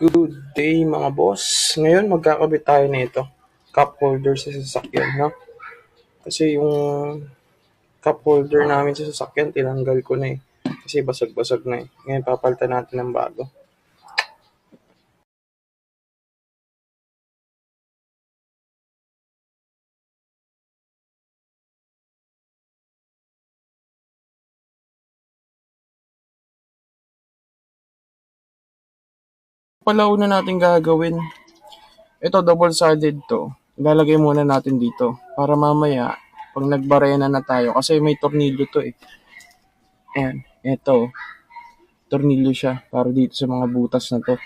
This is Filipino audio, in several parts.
Good day mga boss. Ngayon magkakabit tayo na ito. Cup holder sa sasakyan, no? Kasi yung cup holder namin sa sasakyan, tinanggal ko na eh. Kasi basag-basag na eh. Ngayon papalitan natin ng bago. Palauna natin gagawin. Ito double-sided to. Ilalagay muna natin dito. Para mamaya, pag nagbarena na tayo, kasi may tornilyo to eh. Ayan, ito. Tornilyo siya para dito sa mga butas na to.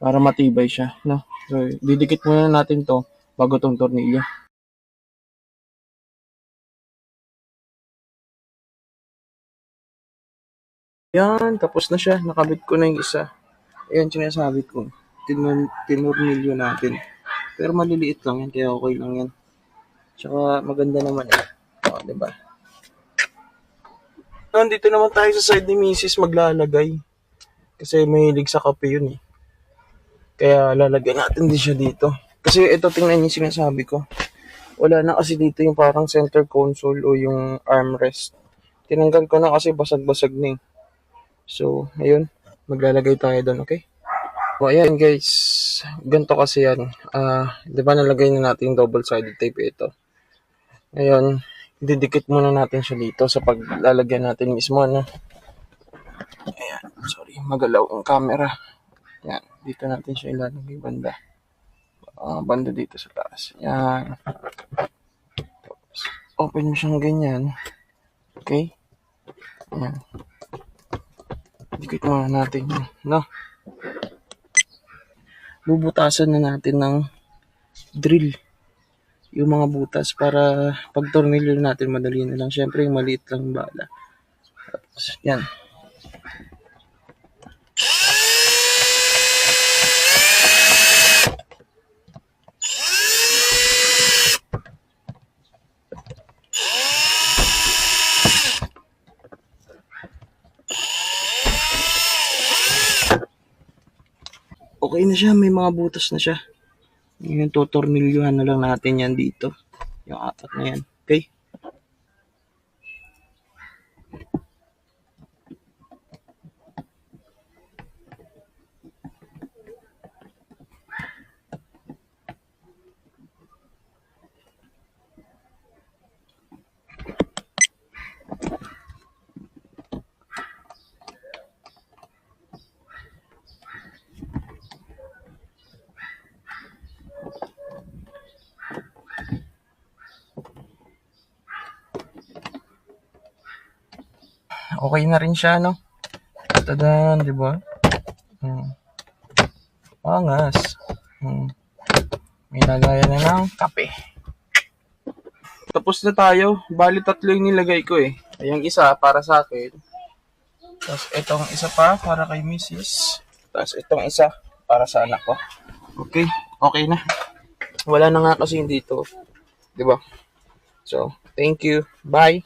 Para matibay siya, no? So, didikit muna natin to bago tong tornilyo. Yan, tapos na siya. Nakabit ko na yung isa. Ayan, sinasabi ko. Tinurnilyo natin. Pero maliliit lang yan, kaya okay lang yan. Tsaka maganda naman eh. O, diba? Nandito naman tayo sa side ni Mrs. maglalagay. Kasi mahilig sa kape yun eh. Kaya lalagyan natin din siya dito. Kasi ito, tingnan niyo sinasabi ko. Wala na kasi dito yung parang center console o yung armrest. Tinanggal ko na kasi basag-basag na eh. So, ayun. Maglalagay tayo doon, okay? So, ayan guys. Ganito kasi yan. Di ba nalagay na natin yung double-sided tape ito? Ngayon, didikit muna natin siya dito sa paglalagyan natin mismo, no? Ayan. Sorry, magalaw ang camera. Ayan. Dito natin siya ilalagay banda. Banda dito sa taas. Ayan. Tapos, open mo siyang ganyan. Okay? Ayan. Dikit muna natin, no? Bubutasan na natin ng drill yung mga butas para pag tornilyo natin madali na lang. Syempre yung maliit lang bala. Tapos, yan. Okay na siya, may mga butas na siya. Ngayon, tutornilyohan na lang natin yan dito. Yung apat na yan. Okay? Okay na rin siya, no? Tadan, di ba? Angas. May lagay na ng kape. Tapos na tayo. Bali tatlo yung nilagay ko eh. Yung isa para sa akin. Tapos itong isa pa para kay Mrs. Tapos itong isa para sa anak ko. Okay. Okay na. Wala na nga kasi dito. Diba? So, thank you. Bye.